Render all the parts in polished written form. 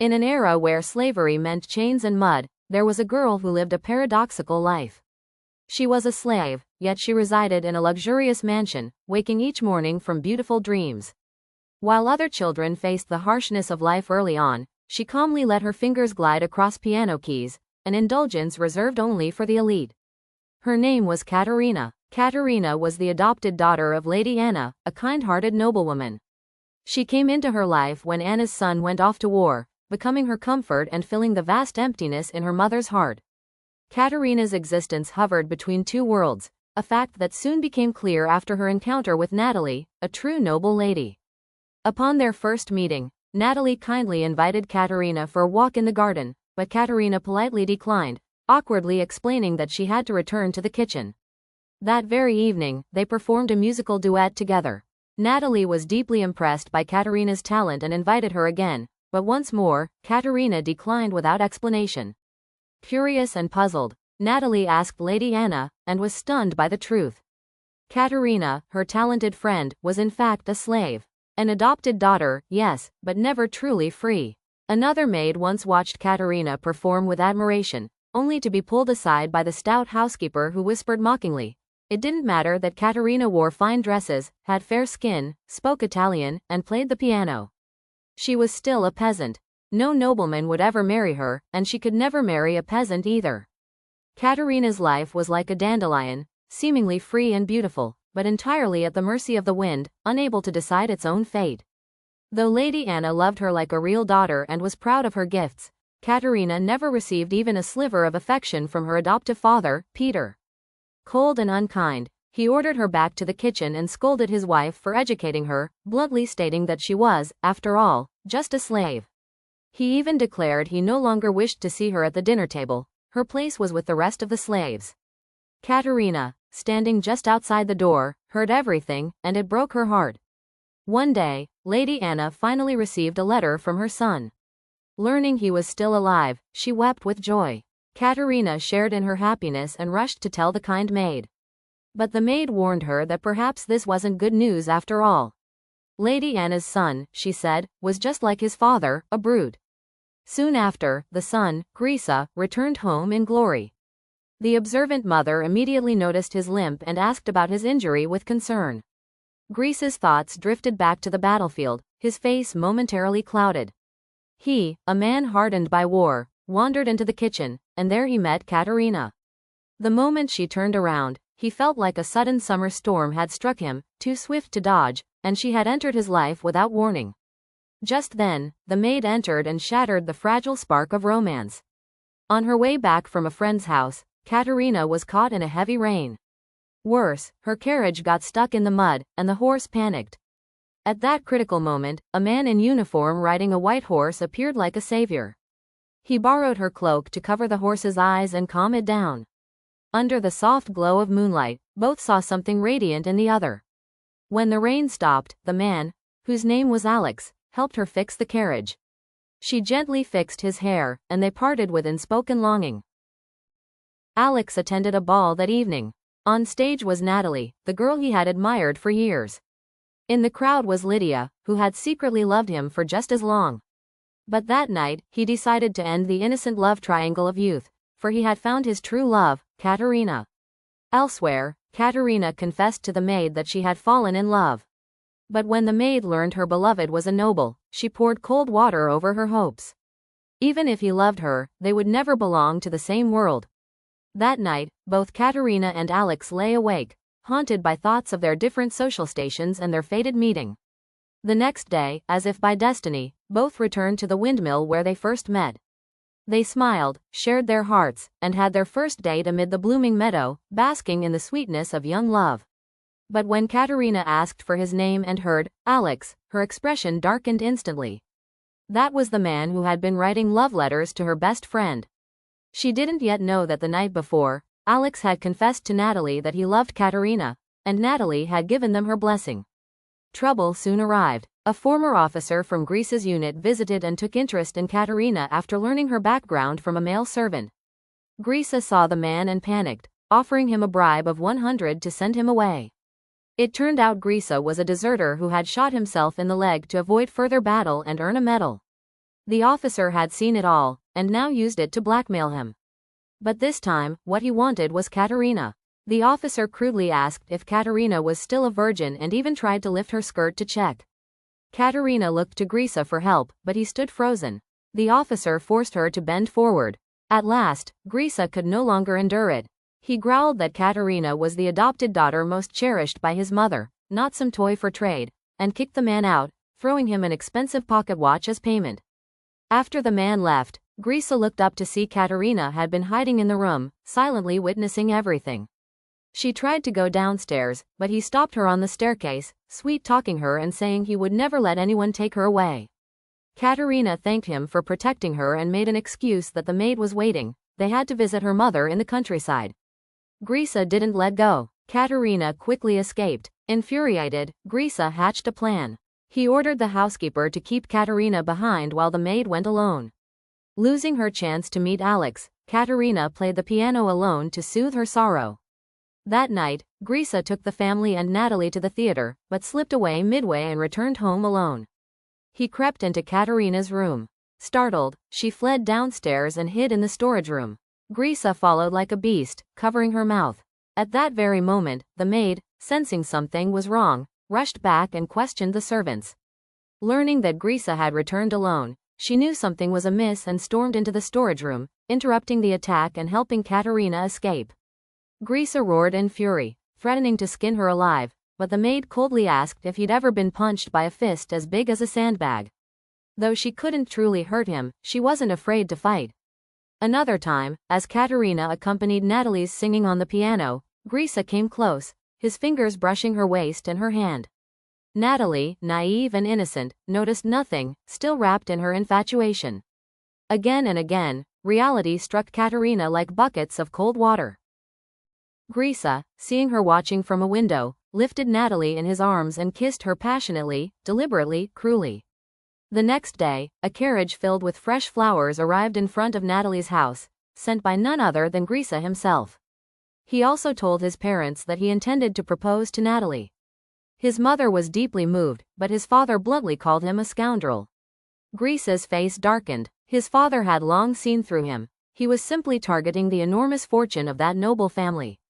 In an era where slavery meant chains and mud, there was a girl who lived a paradoxical life. She was a slave, yet she resided in a luxurious mansion, waking each morning from beautiful dreams. While other children faced the harshness of life early on, she calmly let her fingers glide across piano keys, an indulgence reserved only for the elite. Her name was Katerina. Katerina was the adopted daughter of Lady Anna, a kind-hearted noblewoman. She came into her life when Anna's son went off to war, becoming her comfort and filling the vast emptiness in her mother's heart. Katerina's existence hovered between two worlds, a fact that soon became clear after her encounter with Natalie, a true noble lady. Upon their first meeting, Natalie kindly invited Katerina for a walk in the garden, but Katerina politely declined, awkwardly explaining that she had to return to the kitchen. That very evening, they performed a musical duet together. Natalie was deeply impressed by Katerina's talent and invited her again, but once more, Katerina declined without explanation. Curious and puzzled, Natalie asked Lady Anna, and was stunned by the truth. Katerina, her talented friend, was in fact a slave. An adopted daughter, yes, but never truly free. Another maid once watched Katerina perform with admiration, only to be pulled aside by the stout housekeeper who whispered mockingly. It didn't matter that Katerina wore fine dresses, had fair skin, spoke Italian, and played the piano. She was still a peasant. No nobleman would ever marry her, and she could never marry a peasant either. Katerina's life was like a dandelion, seemingly free and beautiful, but entirely at the mercy of the wind, unable to decide its own fate. Though Lady Anna loved her like a real daughter and was proud of her gifts, Katerina never received even a sliver of affection from her adoptive father, Peter. Cold and unkind, he ordered her back to the kitchen and scolded his wife for educating her, bluntly stating that she was, after all, just a slave. He even declared he no longer wished to see her at the dinner table. Her place was with the rest of the slaves. Katerina, standing just outside the door, heard everything, and it broke her heart. One day, Lady Anna finally received a letter from her son. Learning he was still alive, she wept with joy. Katerina shared in her happiness and rushed to tell the kind maid. But the maid warned her that perhaps this wasn't good news after all. Lady Anna's son, she said, was just like his father, a brute. Soon after, the son, Grisa, returned home in glory. The observant mother immediately noticed his limp and asked about his injury with concern. Grisa's thoughts drifted back to the battlefield, his face momentarily clouded. He, a man hardened by war, wandered into the kitchen, and there he met Katerina. The moment she turned around, he felt like a sudden summer storm had struck him, too swift to dodge, and she had entered his life without warning. Just then, the maid entered and shattered the fragile spark of romance. On her way back from a friend's house, Katerina was caught in a heavy rain. Worse, her carriage got stuck in the mud, and the horse panicked. At that critical moment, a man in uniform riding a white horse appeared like a savior. He borrowed her cloak to cover the horse's eyes and calm it down. Under the soft glow of moonlight, both saw something radiant in the other. When the rain stopped, the man, whose name was Alex, helped her fix the carriage. She gently fixed his hair, and they parted with unspoken longing. Alex attended a ball that evening. On stage was Natalie, the girl he had admired for years. In the crowd was Lydia, who had secretly loved him for just as long. But that night, he decided to end the innocent love triangle of youth, for he had found his true love, Katerina. Elsewhere, Katerina confessed to the maid that she had fallen in love. But when the maid learned her beloved was a noble, she poured cold water over her hopes. Even if he loved her, they would never belong to the same world. That night, both Katerina and Alex lay awake, haunted by thoughts of their different social stations and their fated meeting. The next day, as if by destiny, both returned to the windmill where they first met. They smiled, shared their hearts, and had their first date amid the blooming meadow, basking in the sweetness of young love. But when Katerina asked for his name and heard Alex, her expression darkened instantly. That was the man who had been writing love letters to her best friend. She didn't yet know that the night before, Alex had confessed to Natalie that he loved Katerina, and Natalie had given them her blessing. Trouble soon arrived. A former officer from Grisa's unit visited and took interest in Katerina after learning her background from a male servant. Grisa saw the man and panicked, offering him a bribe of 100 to send him away. It turned out Grisa was a deserter who had shot himself in the leg to avoid further battle and earn a medal. The officer had seen it all, and now used it to blackmail him. But this time, what he wanted was Katerina. The officer crudely asked if Katerina was still a virgin and even tried to lift her skirt to check. Katerina looked to Grisa for help, but he stood frozen. The officer forced her to bend forward. At last, Grisa could no longer endure it. He growled that Katerina was the adopted daughter most cherished by his mother, not some toy for trade, and kicked the man out, throwing him an expensive pocket watch as payment. After the man left, Grisa looked up to see Katerina had been hiding in the room, silently witnessing everything. She tried to go downstairs, but he stopped her on the staircase, sweet-talking her and saying he would never let anyone take her away. Katerina thanked him for protecting her and made an excuse that the maid was waiting. They had to visit her mother in the countryside. Grisa didn't let go. Katerina quickly escaped. Infuriated, Grisa hatched a plan. He ordered the housekeeper to keep Katerina behind while the maid went alone. Losing her chance to meet Alex, Katerina played the piano alone to soothe her sorrow. That night, Grisa took the family and Natalie to the theater, but slipped away midway and returned home alone. He crept into Katerina's room. Startled, she fled downstairs and hid in the storage room. Grisa followed like a beast, covering her mouth. At that very moment, the maid, sensing something was wrong, rushed back and questioned the servants. Learning that Grisa had returned alone, she knew something was amiss and stormed into the storage room, interrupting the attack and helping Katerina escape. Grisa roared in fury, threatening to skin her alive, but the maid coldly asked if he'd ever been punched by a fist as big as a sandbag. Though she couldn't truly hurt him, she wasn't afraid to fight. Another time, as Katerina accompanied Natalie's singing on the piano, Grisa came close, his fingers brushing her waist and her hand. Natalie, naive and innocent, noticed nothing, still wrapped in her infatuation. Again and again, reality struck Katerina like buckets of cold water. Grisa, seeing her watching from a window, lifted Natalie in his arms and kissed her passionately, deliberately, cruelly. The next day, a carriage filled with fresh flowers arrived in front of Natalie's house, sent by none other than Grisa himself. He also told his parents that he intended to propose to Natalie. His mother was deeply moved, but his father bluntly called him a scoundrel. Grisa's face darkened. His father had long seen through him. He was simply targeting the enormous fortune of that noble family.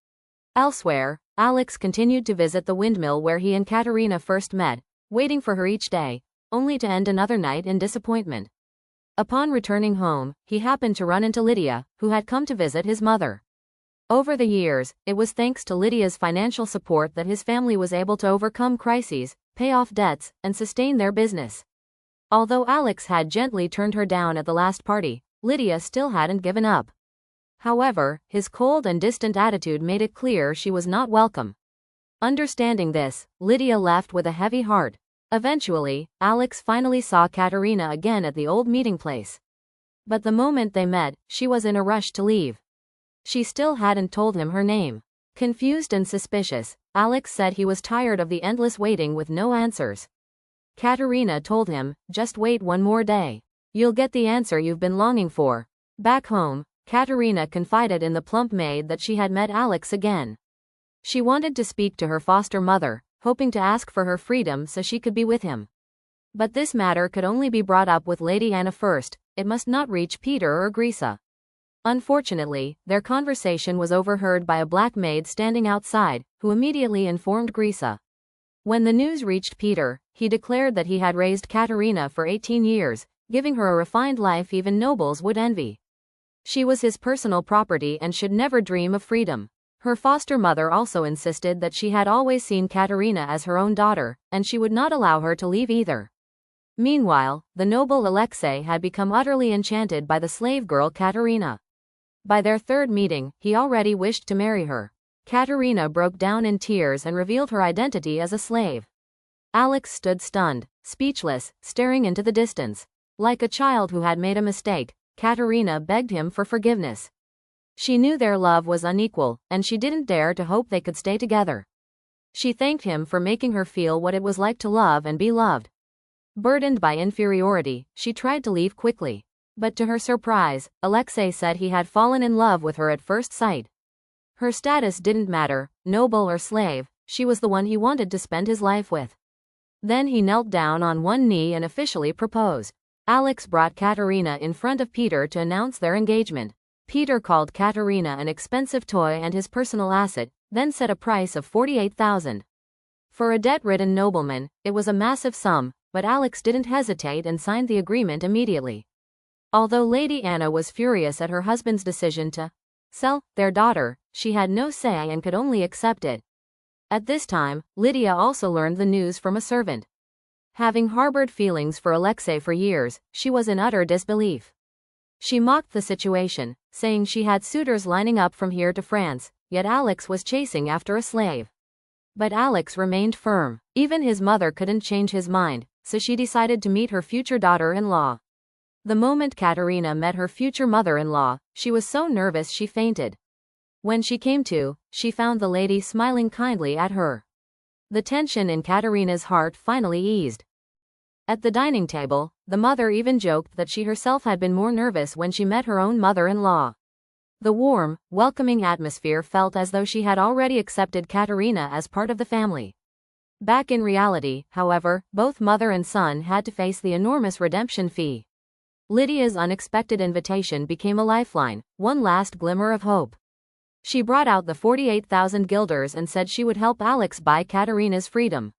Elsewhere, Alex continued to visit the windmill where he and Katerina first met, waiting for her each day, only to end another night in disappointment. Upon returning home, he happened to run into Lydia, who had come to visit his mother. Over the years, it was thanks to Lydia's financial support that his family was able to overcome crises, pay off debts, and sustain their business. Although Alex had gently turned her down at the last party, Lydia still hadn't given up. However, his cold and distant attitude made it clear she was not welcome. Understanding this, Lydia left with a heavy heart. Eventually, Alex finally saw Katerina again at the old meeting place. But the moment they met, she was in a rush to leave. She still hadn't told him her name. Confused and suspicious, Alex said he was tired of the endless waiting with no answers. Katerina told him, "Just wait one more day. You'll get the answer you've been longing for." Back home, Katerina confided in the plump maid that she had met Alex again. She wanted to speak to her foster mother, hoping to ask for her freedom so she could be with him. But this matter could only be brought up with Lady Anna first. It must not reach Peter or Grisa. Unfortunately, their conversation was overheard by a black maid standing outside, who immediately informed Grisa. When the news reached Peter, he declared that he had raised Katerina for 18 years, giving her a refined life even nobles would envy. She was his personal property and should never dream of freedom. Her foster mother also insisted that she had always seen Katerina as her own daughter, and she would not allow her to leave either. Meanwhile, the noble Alexei had become utterly enchanted by the slave girl Katerina. By their third meeting, he already wished to marry her. Katerina broke down in tears and revealed her identity as a slave. Alex stood stunned, speechless, staring into the distance. Like a child who had made a mistake, Katerina begged him for forgiveness. She knew their love was unequal, and she didn't dare to hope they could stay together. She thanked him for making her feel what it was like to love and be loved. Burdened by inferiority, she tried to leave quickly. But to her surprise, Alexei said he had fallen in love with her at first sight. Her status didn't matter, noble or slave, she was the one he wanted to spend his life with. Then he knelt down on one knee and officially proposed. Alex brought Katerina in front of Peter to announce their engagement. Peter called Katerina an expensive toy and his personal asset, then set a price of 48,000. For a debt-ridden nobleman, it was a massive sum, but Alex didn't hesitate and signed the agreement immediately. Although Lady Anna was furious at her husband's decision to sell their daughter, she had no say and could only accept it. At this time, Lydia also learned the news from a servant. Having harbored feelings for Alexei for years, she was in utter disbelief. She mocked the situation, saying she had suitors lining up from here to France, yet Alex was chasing after a slave. But Alex remained firm. Even his mother couldn't change his mind, so she decided to meet her future daughter-in-law. The moment Katerina met her future mother-in-law, she was so nervous she fainted. When she came to, she found the lady smiling kindly at her. The tension in Katerina's heart finally eased. At the dining table, the mother even joked that she herself had been more nervous when she met her own mother-in-law. The warm, welcoming atmosphere felt as though she had already accepted Katerina as part of the family. Back in reality, however, both mother and son had to face the enormous redemption fee. Lydia's unexpected invitation became a lifeline, one last glimmer of hope. She brought out the 48,000 guilders and said she would help Alex buy Katerina's freedom.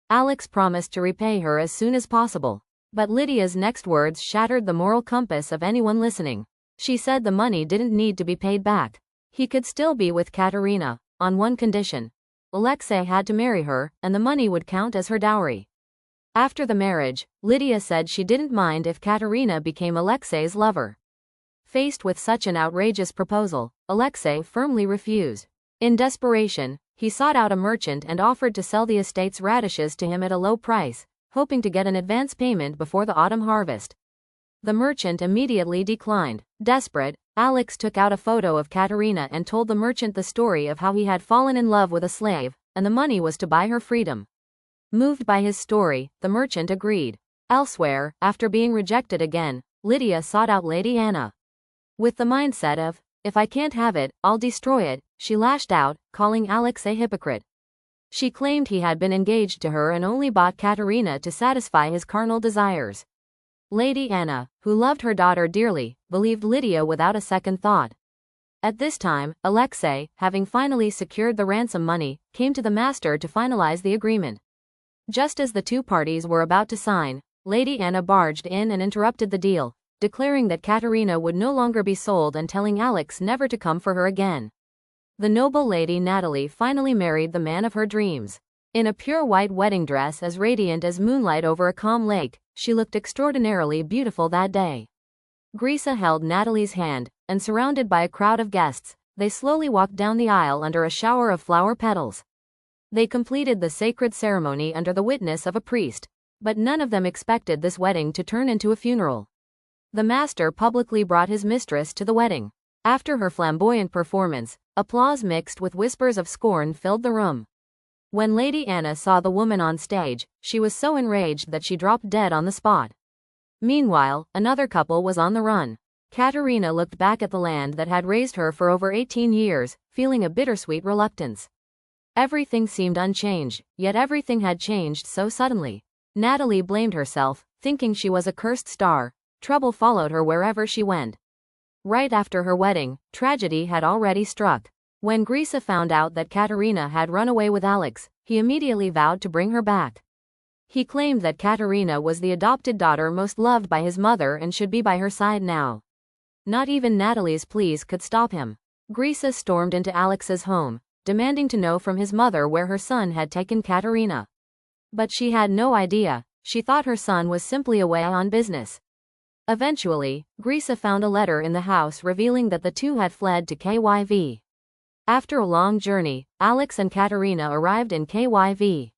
Alex promised to repay her as soon as possible. But Lydia's next words shattered the moral compass of anyone listening. She said the money didn't need to be paid back. He could still be with Katerina, on one condition. Alexei had to marry her, and the money would count as her dowry. After the marriage, Lydia said she didn't mind if Katerina became Alexei's lover. Faced with such an outrageous proposal, Alexei firmly refused. In desperation, he sought out a merchant and offered to sell the estate's radishes to him at a low price, hoping to get an advance payment before the autumn harvest. The merchant immediately declined. Desperate, Alex took out a photo of Katerina and told the merchant the story of how he had fallen in love with a slave, and the money was to buy her freedom. Moved by his story, the merchant agreed. Elsewhere, after being rejected again, Lydia sought out Lady Anna. With the mindset of, "If I can't have it, I'll destroy it," she lashed out, calling Alex a hypocrite. She claimed he had been engaged to her and only bought Katerina to satisfy his carnal desires. Lady Anna, who loved her daughter dearly, believed Lydia without a second thought. At this time, Alexei, having finally secured the ransom money, came to the master to finalize the agreement. Just as the two parties were about to sign, Lady Anna barged in and interrupted the deal, declaring that Katerina would no longer be sold and telling Alex never to come for her again. The noble lady Natalie finally married the man of her dreams. In a pure white wedding dress as radiant as moonlight over a calm lake, she looked extraordinarily beautiful that day. Grisa held Natalie's hand, and surrounded by a crowd of guests, they slowly walked down the aisle under a shower of flower petals. They completed the sacred ceremony under the witness of a priest, but none of them expected this wedding to turn into a funeral. The master publicly brought his mistress to the wedding. After her flamboyant performance, applause mixed with whispers of scorn filled the room. When Lady Anna saw the woman on stage, she was so enraged that she dropped dead on the spot. Meanwhile, another couple was on the run. Katerina looked back at the land that had raised her for over 18 years, feeling a bittersweet reluctance. Everything seemed unchanged, yet everything had changed so suddenly. Natalie blamed herself, thinking she was a cursed star. Trouble followed her wherever she went. Right after her wedding, tragedy had already struck. When Grisa found out that Katerina had run away with Alex, he immediately vowed to bring her back. He claimed that Katerina was the adopted daughter most loved by his mother and should be by her side now. Not even Natalie's pleas could stop him. Grisa stormed into Alex's home, demanding to know from his mother where her son had taken Katerina. But she had no idea. She thought her son was simply away on business. Eventually, Grisa found a letter in the house revealing that the two had fled to KYV. After a long journey, Alex and Katerina arrived in KYV.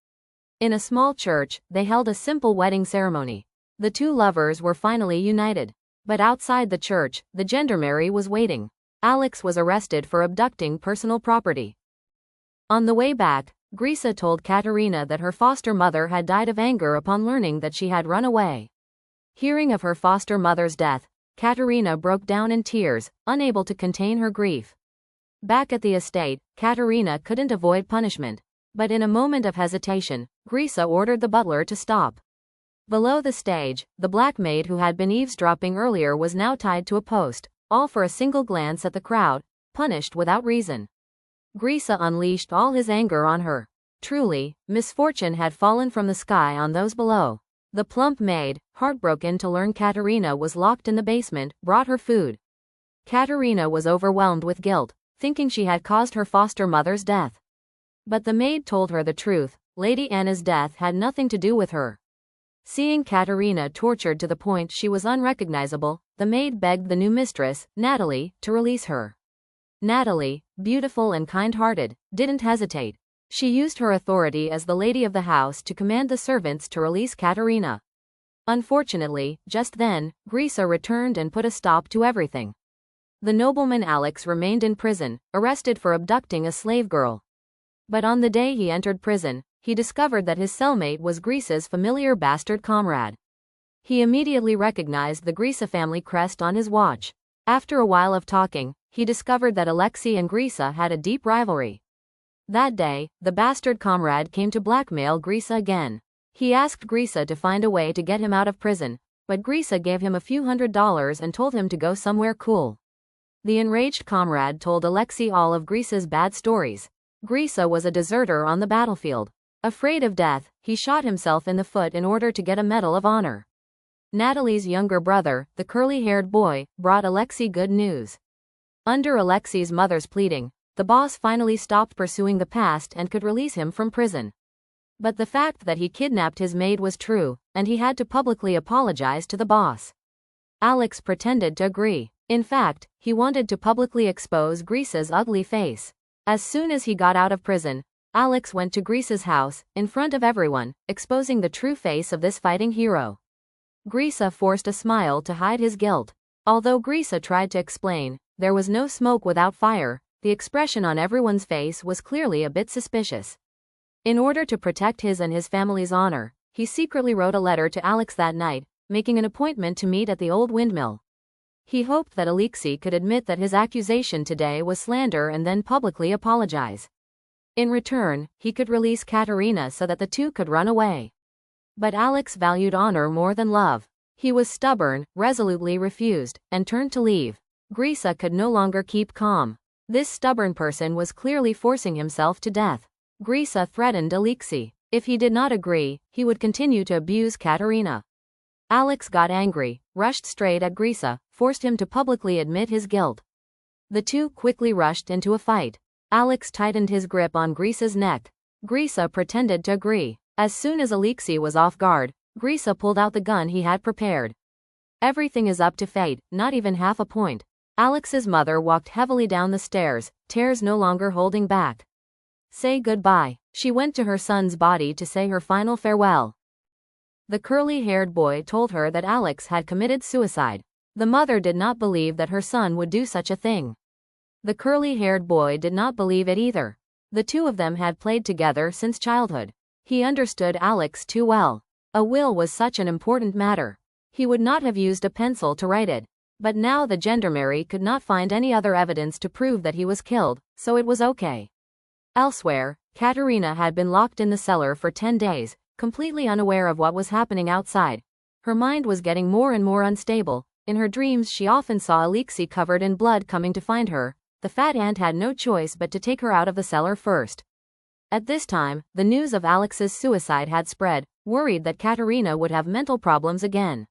In a small church, they held a simple wedding ceremony. The two lovers were finally united. But outside the church, the gendarmerie was waiting. Alex was arrested for abducting personal property. On the way back, Grisa told Katerina that her foster mother had died of anger upon learning that she had run away. Hearing of her foster mother's death, Katerina broke down in tears, unable to contain her grief. Back at the estate, Katerina couldn't avoid punishment. But in a moment of hesitation, Grisa ordered the butler to stop. Below the stage, the black maid who had been eavesdropping earlier was now tied to a post, all for a single glance at the crowd, punished without reason. Grisa unleashed all his anger on her. Truly, misfortune had fallen from the sky on those below. The plump maid, heartbroken to learn Katerina was locked in the basement, brought her food. Katerina was overwhelmed with guilt, thinking she had caused her foster mother's death. But the maid told her the truth. Lady Anna's death had nothing to do with her. Seeing Katerina tortured to the point she was unrecognizable, the maid begged the new mistress, Natalie, to release her. Natalie, beautiful and kind-hearted, didn't hesitate. She used her authority as the lady of the house to command the servants to release Katerina. Unfortunately, just then, Grisa returned and put a stop to everything. The nobleman Alex remained in prison, arrested for abducting a slave girl. But on the day he entered prison, he discovered that his cellmate was Grisa's familiar bastard comrade. He immediately recognized the Grisa family crest on his watch. After a while of talking, he discovered that Alexei and Grisa had a deep rivalry. That day, the bastard comrade came to blackmail Grisa again. He asked Grisa to find a way to get him out of prison, but Grisa gave him a few $100s and told him to go somewhere cool. The enraged comrade told Alexei all of Grisa's bad stories. Grisa was a deserter on the battlefield. Afraid of death, he shot himself in the foot in order to get a Medal of Honor. Natalie's younger brother, the curly-haired boy, brought Alexei good news. Under Alexei's mother's pleading, the boss finally stopped pursuing the past and could release him from prison. But the fact that he kidnapped his maid was true, and he had to publicly apologize to the boss. Alex pretended to agree. In fact, he wanted to publicly expose Grisa's ugly face. As soon as he got out of prison, Alex went to Grisa's house, in front of everyone, exposing the true face of this fighting hero. Grisa forced a smile to hide his guilt. Although Grisa tried to explain, there was no smoke without fire, the expression on everyone's face was clearly a bit suspicious. In order to protect his and his family's honor, he secretly wrote a letter to Alex that night, making an appointment to meet at the old windmill. He hoped that Alexei could admit that his accusation today was slander and then publicly apologize. In return, he could release Katerina so that the two could run away. But Alex valued honor more than love. He was stubborn, resolutely refused, and turned to leave. Grisa could no longer keep calm. This stubborn person was clearly forcing himself to death. Grisa threatened Alexei. If he did not agree, he would continue to abuse Katerina. Alex got angry, rushed straight at Grisa, forced him to publicly admit his guilt. The two quickly rushed into a fight. Alex tightened his grip on Grisa's neck. Grisa pretended to agree. As soon as Alexei was off guard, Grisa pulled out the gun he had prepared. Everything is up to fate, not even half a point. Alex's mother walked heavily down the stairs, tears no longer holding back. Say goodbye. She went to her son's body to say her final farewell. The curly-haired boy told her that Alex had committed suicide. The mother did not believe that her son would do such a thing. The curly-haired boy did not believe it either. The two of them had played together since childhood. He understood Alex too well. A will was such an important matter. He would not have used a pencil to write it. But now the gendarmerie could not find any other evidence to prove that he was killed, so it was okay. Elsewhere, Katerina had been locked in the cellar for 10 days, completely unaware of what was happening outside. Her mind was getting more and more unstable. In her dreams she often saw Alexei covered in blood coming to find her. The fat ant had no choice but to take her out of the cellar first. At this time, the news of Alex's suicide had spread, worried that Katerina would have mental problems again.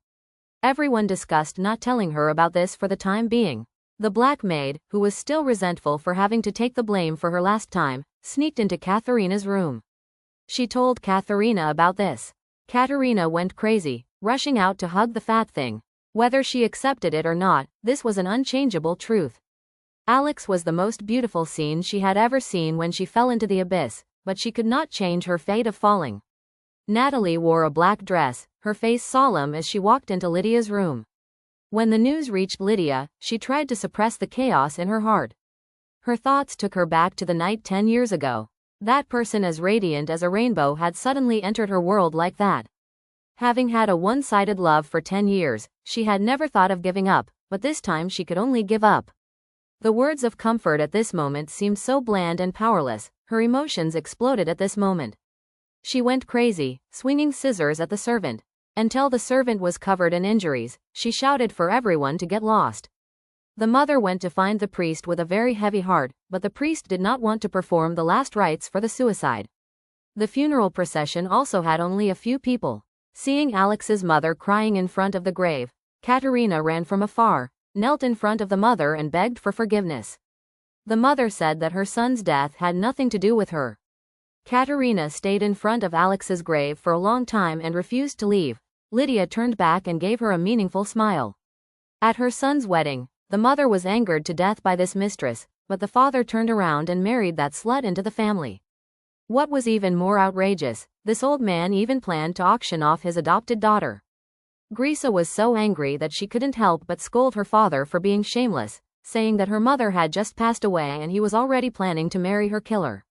Everyone discussed not telling her about this for the time being. The black maid, who was still resentful for having to take the blame for her last time, sneaked into Katerina's room. She told Katerina about this. Katerina went crazy, rushing out to hug the fat thing. Whether she accepted it or not, this was an unchangeable truth. Alex was the most beautiful scene she had ever seen when she fell into the abyss, but she could not change her fate of falling. Natalie wore a black dress, her face solemn as she walked into Lydia's room. When the news reached Lydia, she tried to suppress the chaos in her heart. Her thoughts took her back to the night 10 years ago. That person as radiant as a rainbow had suddenly entered her world like that. Having had a one-sided love for 10 years, she had never thought of giving up, but this time she could only give up. The words of comfort at this moment seemed so bland and powerless. Her emotions exploded at this moment. She went crazy, swinging scissors at the servant. Until the servant was covered in injuries, she shouted for everyone to get lost. The mother went to find the priest with a very heavy heart, but the priest did not want to perform the last rites for the suicide. The funeral procession also had only a few people. Seeing Alex's mother crying in front of the grave, Katerina ran from afar, knelt in front of the mother and begged for forgiveness. The mother said that her son's death had nothing to do with her. Katerina stayed in front of Alex's grave for a long time and refused to leave. Lydia turned back and gave her a meaningful smile. At her son's wedding, the mother was angered to death by this mistress, but the father turned around and married that slut into the family. What was even more outrageous, this old man even planned to auction off his adopted daughter. Grisa was so angry that she couldn't help but scold her father for being shameless, saying that her mother had just passed away and he was already planning to marry her killer.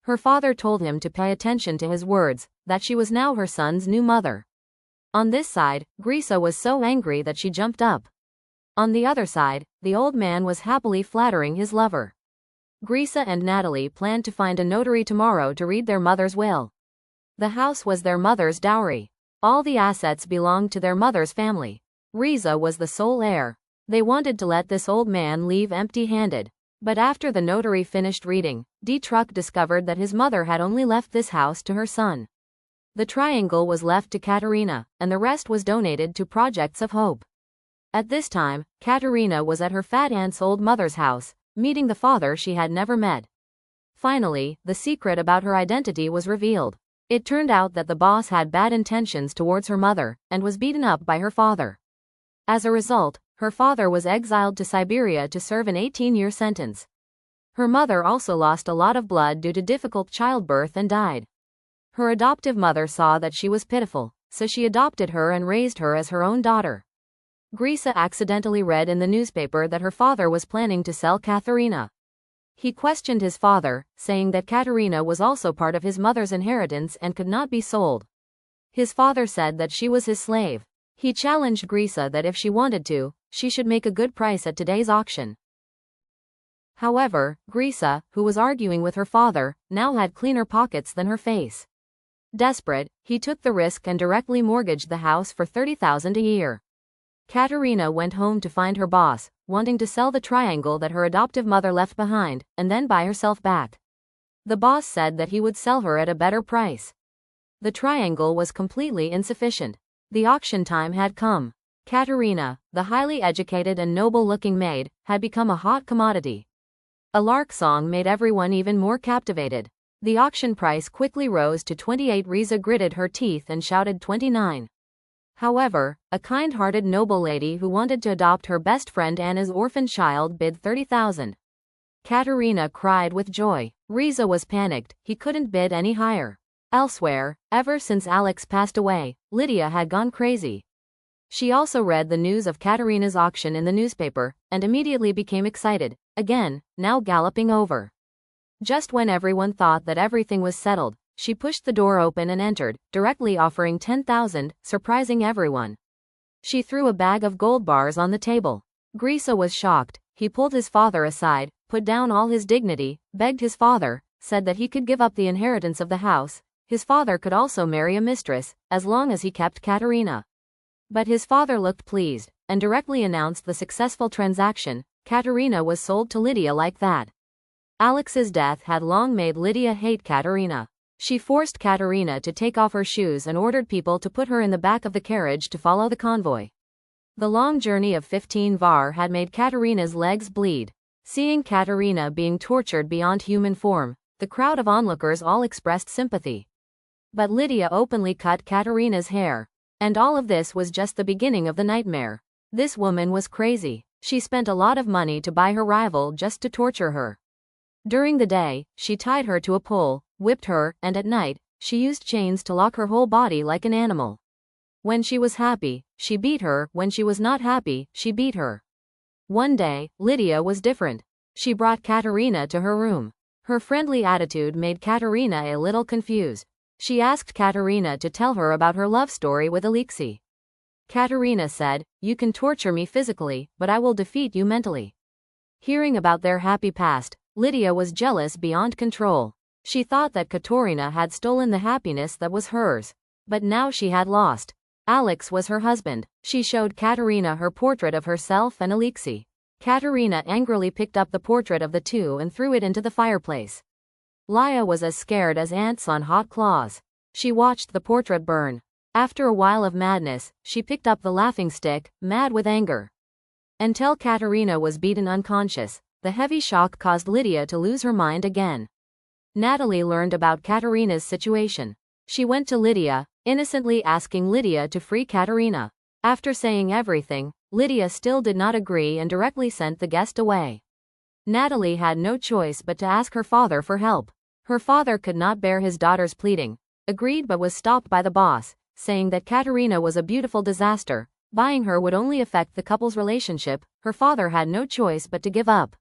Her father told him to pay attention to his words, that she was now her son's new mother. On this side, Grisa was so angry that she jumped up. On the other side, the old man was happily flattering his lover. Grisa and Natalie planned to find a notary tomorrow to read their mother's will. The house was their mother's dowry. All the assets belonged to their mother's family. Riza was the sole heir. They wanted to let this old man leave empty-handed. But after the notary finished reading, D-Truck discovered that his mother had only left this house to her son. The triangle was left to Katerina, and the rest was donated to Projects of Hope. At this time, Katerina was at her fat aunt's old mother's house, meeting the father she had never met. Finally, the secret about her identity was revealed. It turned out that the boss had bad intentions towards her mother, and was beaten up by her father. As a result, her father was exiled to Siberia to serve an 18-year sentence. Her mother also lost a lot of blood due to difficult childbirth and died. Her adoptive mother saw that she was pitiful, so she adopted her and raised her as her own daughter. Grisa accidentally read in the newspaper that her father was planning to sell Katerina. He questioned his father, saying that Katerina was also part of his mother's inheritance and could not be sold. His father said that she was his slave. He challenged Grisa that if she wanted to, she should make a good price at today's auction. However, Grisa, who was arguing with her father, now had cleaner pockets than her face. Desperate, he took the risk and directly mortgaged the house for $30,000 a year. Katerina went home to find her boss, wanting to sell the triangle that her adoptive mother left behind, and then buy herself back. The boss said that he would sell her at a better price. The triangle was completely insufficient. The auction time had come. Katerina, the highly educated and noble-looking maid, had become a hot commodity. A lark song made everyone even more captivated. The auction price quickly rose to 28. Riza gritted her teeth and shouted 29. However, a kind-hearted noble lady who wanted to adopt her best friend Anna's orphan child bid 30,000. Katerina cried with joy. Riza was panicked, he couldn't bid any higher. Elsewhere, ever since Alex passed away, Lydia had gone crazy. She also read the news of Katerina's auction in the newspaper, and immediately became excited, again, now galloping over. Just when everyone thought that everything was settled, she pushed the door open and entered, directly offering 10,000, surprising everyone. She threw a bag of gold bars on the table. Grisa was shocked. He pulled his father aside, put down all his dignity, begged his father, said that he could give up the inheritance of the house. His father could also marry a mistress, as long as he kept Katerina. But his father looked pleased, and directly announced the successful transaction. Katerina was sold to Lydia like that. Alex's death had long made Lydia hate Katerina. She forced Katerina to take off her shoes and ordered people to put her in the back of the carriage to follow the convoy. The long journey of 15 var had made Katerina's legs bleed. Seeing Katerina being tortured beyond human form, the crowd of onlookers all expressed sympathy. But Lydia openly cut Katerina's hair. And all of this was just the beginning of the nightmare. This woman was crazy. She spent a lot of money to buy her rival just to torture her. During the day, she tied her to a pole, whipped her, and at night, she used chains to lock her whole body like an animal. When she was happy, she beat her. When she was not happy, she beat her. One day, Lydia was different. She brought Katerina to her room. Her friendly attitude made Katerina a little confused. She asked Katerina to tell her about her love story with Alexei. Katerina said, "You can torture me physically, but I will defeat you mentally." Hearing about their happy past, Lydia was jealous beyond control. She thought that Katerina had stolen the happiness that was hers. But now she had lost. Alex was her husband. She showed Katerina her portrait of herself and Alexei. Katerina angrily picked up the portrait of the two and threw it into the fireplace. Laya was as scared as ants on hot claws. She watched the portrait burn. After a while of madness, she picked up the laughing stick, mad with anger. Until Katerina was beaten unconscious, the heavy shock caused Lydia to lose her mind again. Natalie learned about Katerina's situation. She went to Lydia, innocently asking Lydia to free Katerina. After saying everything, Lydia still did not agree and directly sent the guest away. Natalie had no choice but to ask her father for help. Her father could not bear his daughter's pleading, agreed but was stopped by the boss, saying that Katerina was a beautiful disaster. Buying her would only affect the couple's relationship. Her father had no choice but to give up.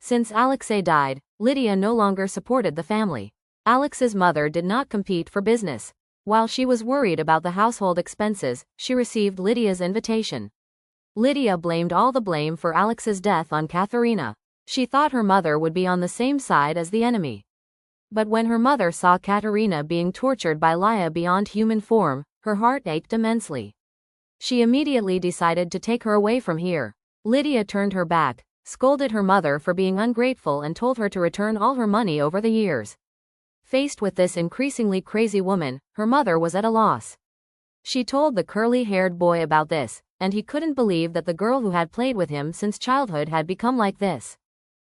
Since Alexei died, Lydia no longer supported the family. Alex's mother did not compete for business. While she was worried about the household expenses, she received Lydia's invitation. Lydia blamed all the blame for Alex's death on Katerina. She thought her mother would be on the same side as the enemy. But when her mother saw Katerina being tortured by Laya beyond human form, her heart ached immensely. She immediately decided to take her away from here. Lydia turned her back, scolded her mother for being ungrateful and told her to return all her money over the years. Faced with this increasingly crazy woman, her mother was at a loss. She told the curly-haired boy about this, and he couldn't believe that the girl who had played with him since childhood had become like this.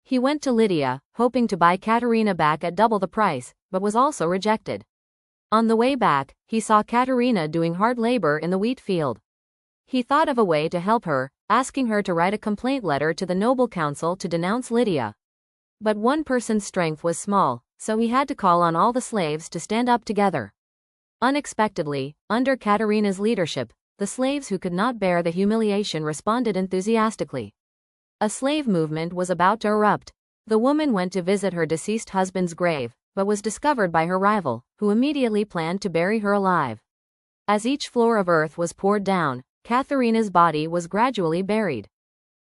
He went to Lydia, hoping to buy Katerina back at double the price, but was also rejected. On the way back, he saw Katerina doing hard labor in the wheat field. He thought of a way to help her, asking her to write a complaint letter to the noble council to denounce Lydia. But one person's strength was small, so he had to call on all the slaves to stand up together. Unexpectedly, under Katerina's leadership, the slaves who could not bear the humiliation responded enthusiastically. A slave movement was about to erupt. The woman went to visit her deceased husband's grave, but was discovered by her rival, who immediately planned to bury her alive. As each floor of earth was poured down, Katerina's body was gradually buried.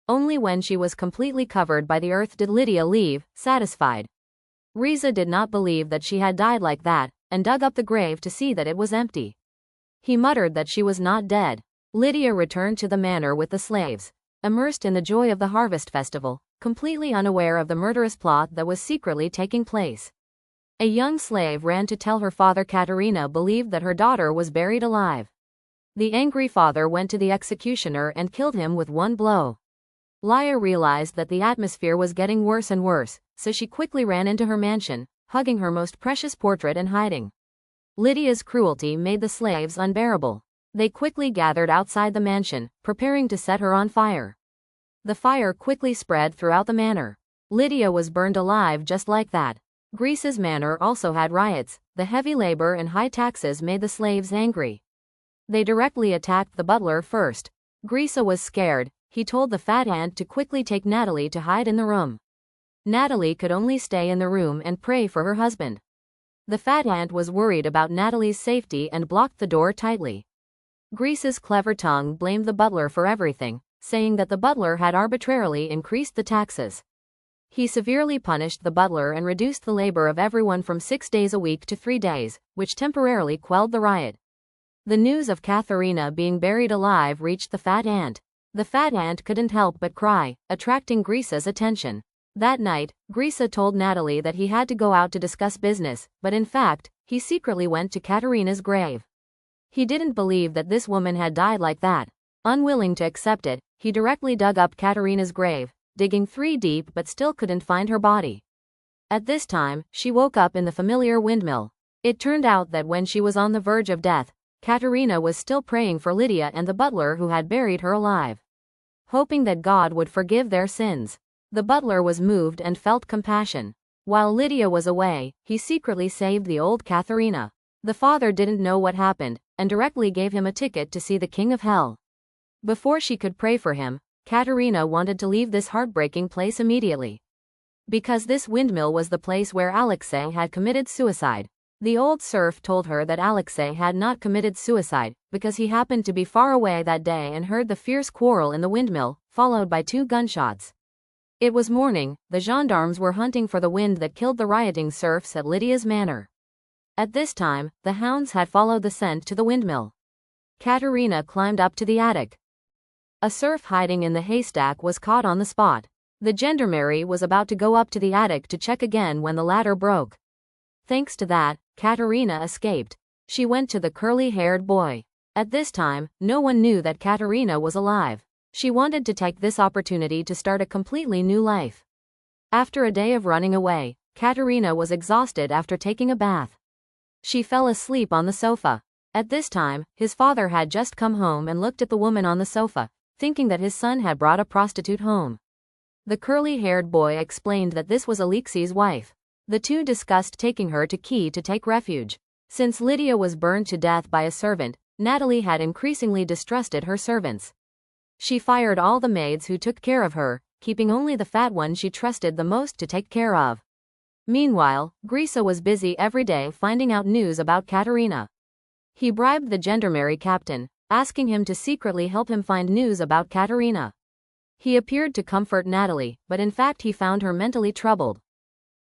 Only when she was completely covered by the earth did Lydia leave, satisfied. Riza did not believe that she had died like that, and dug up the grave to see that it was empty. He muttered that she was not dead. Lydia returned to the manor with the slaves, immersed in the joy of the harvest festival, completely unaware of the murderous plot that was secretly taking place. A young slave ran to tell her father Katerina believed that her daughter was buried alive. The angry father went to the executioner and killed him with one blow. Laya realized that the atmosphere was getting worse and worse, so she quickly ran into her mansion, hugging her most precious portrait and hiding. Lydia's cruelty made the slaves unbearable. They quickly gathered outside the mansion, preparing to set her on fire. The fire quickly spread throughout the manor. Lydia was burned alive just like that. Greece's manor also had riots. The heavy labor and high taxes made the slaves angry. They directly attacked the butler first. Grisa was scared. He told the fat ant to quickly take Natalie to hide in the room. Natalie could only stay in the room and pray for her husband. The fat ant was worried about Natalie's safety and blocked the door tightly. Grisa's clever tongue blamed the butler for everything, saying that the butler had arbitrarily increased the taxes. He severely punished the butler and reduced the labor of everyone from 6 days a week to 3 days, which temporarily quelled the riot. The news of Katerina being buried alive reached the fat ant. The fat ant couldn't help but cry, attracting Grisa's attention. That night, Grisa told Natalie that he had to go out to discuss business, but in fact, he secretly went to Katerina's grave. He didn't believe that this woman had died like that. Unwilling to accept it, he directly dug up Katerina's grave, digging 3 deep but still couldn't find her body. At this time, she woke up in the familiar windmill. It turned out that when she was on the verge of death, Katerina was still praying for Lydia and the butler who had buried her alive, hoping that God would forgive their sins. The butler was moved and felt compassion. While Lydia was away, he secretly saved the old Katerina. The father didn't know what happened, and directly gave him a ticket to see the king of hell. Before she could pray for him, Katerina wanted to leave this heartbreaking place immediately. Because this windmill was the place where Alexei had committed suicide. The old serf told her that Alexei had not committed suicide, because he happened to be far away that day and heard the fierce quarrel in the windmill, followed by 2 gunshots. It was morning. The gendarmes were hunting for the wind that killed the rioting serfs at Lydia's manor. At this time, the hounds had followed the scent to the windmill. Katerina climbed up to the attic. A serf hiding in the haystack was caught on the spot. The gendarmerie was about to go up to the attic to check again when the ladder broke. Thanks to that, Katerina escaped. She went to the curly-haired boy. At this time, no one knew that Katerina was alive. She wanted to take this opportunity to start a completely new life. After a day of running away, Katerina was exhausted after taking a bath. She fell asleep on the sofa. At this time, his father had just come home and looked at the woman on the sofa, thinking that his son had brought a prostitute home. The curly-haired boy explained that this was Alexi's wife. The two discussed taking her to Key to take refuge. Since Lydia was burned to death by a servant, Natalie had increasingly distrusted her servants. She fired all the maids who took care of her, keeping only the fat one she trusted the most to take care of. Meanwhile, Grisa was busy every day finding out news about Katerina. He bribed the gendarmerie captain, asking him to secretly help him find news about Katerina. He appeared to comfort Natalie, but in fact he found her mentally troubled.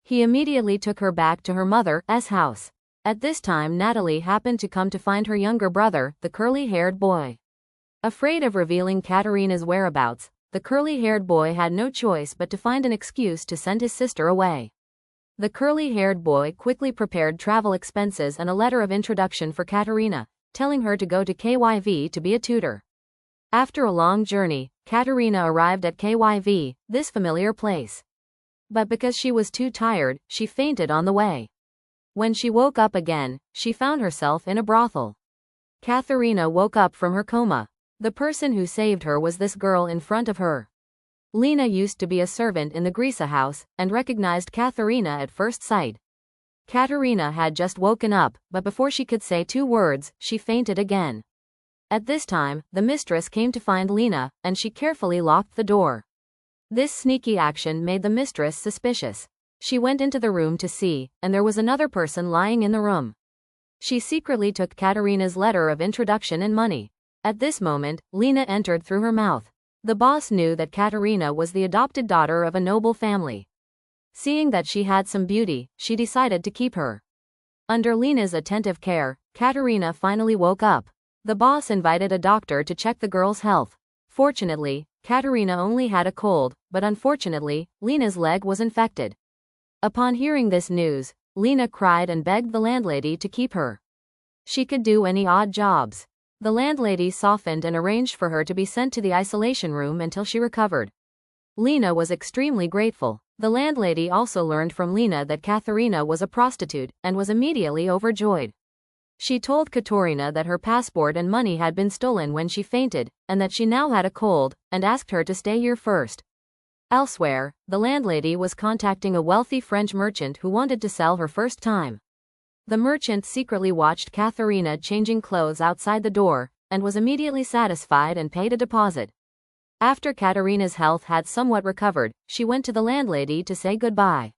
He immediately took her back to her mother's house. At this time Natalie happened to come to find her younger brother, the curly-haired boy. Afraid of revealing Katerina's whereabouts, the curly-haired boy had no choice but to find an excuse to send his sister away. The curly-haired boy quickly prepared travel expenses and a letter of introduction for Katerina, telling her to go to KYV to be a tutor. After a long journey, Katerina arrived at KYV, this familiar place. But because she was too tired, she fainted on the way. When she woke up again, she found herself in a brothel. Katerina woke up from her coma. The person who saved her was this girl in front of her. Lena used to be a servant in the Grisa house, and recognized Katerina at first sight. Katerina had just woken up, but before she could say 2 words, she fainted again. At this time, the mistress came to find Lena, and she carefully locked the door. This sneaky action made the mistress suspicious. She went into the room to see, and there was another person lying in the room. She secretly took Katerina's letter of introduction and money. At this moment, Lena entered through her mouth. The boss knew that Katerina was the adopted daughter of a noble family. Seeing that she had some beauty, she decided to keep her. Under Lena's attentive care, Katerina finally woke up. The boss invited a doctor to check the girl's health. Fortunately, Katerina only had a cold, but unfortunately, Lena's leg was infected. Upon hearing this news, Lena cried and begged the landlady to keep her. She could do any odd jobs. The landlady softened and arranged for her to be sent to the isolation room until she recovered. Lena was extremely grateful. The landlady also learned from Lena that Katerina was a prostitute, and was immediately overjoyed. She told Katerina that her passport and money had been stolen when she fainted, and that she now had a cold, and asked her to stay here first. Elsewhere, the landlady was contacting a wealthy French merchant who wanted to sell her first time. The merchant secretly watched Katerina changing clothes outside the door, and was immediately satisfied and paid a deposit. After Katerina's health had somewhat recovered, she went to the landlady to say goodbye.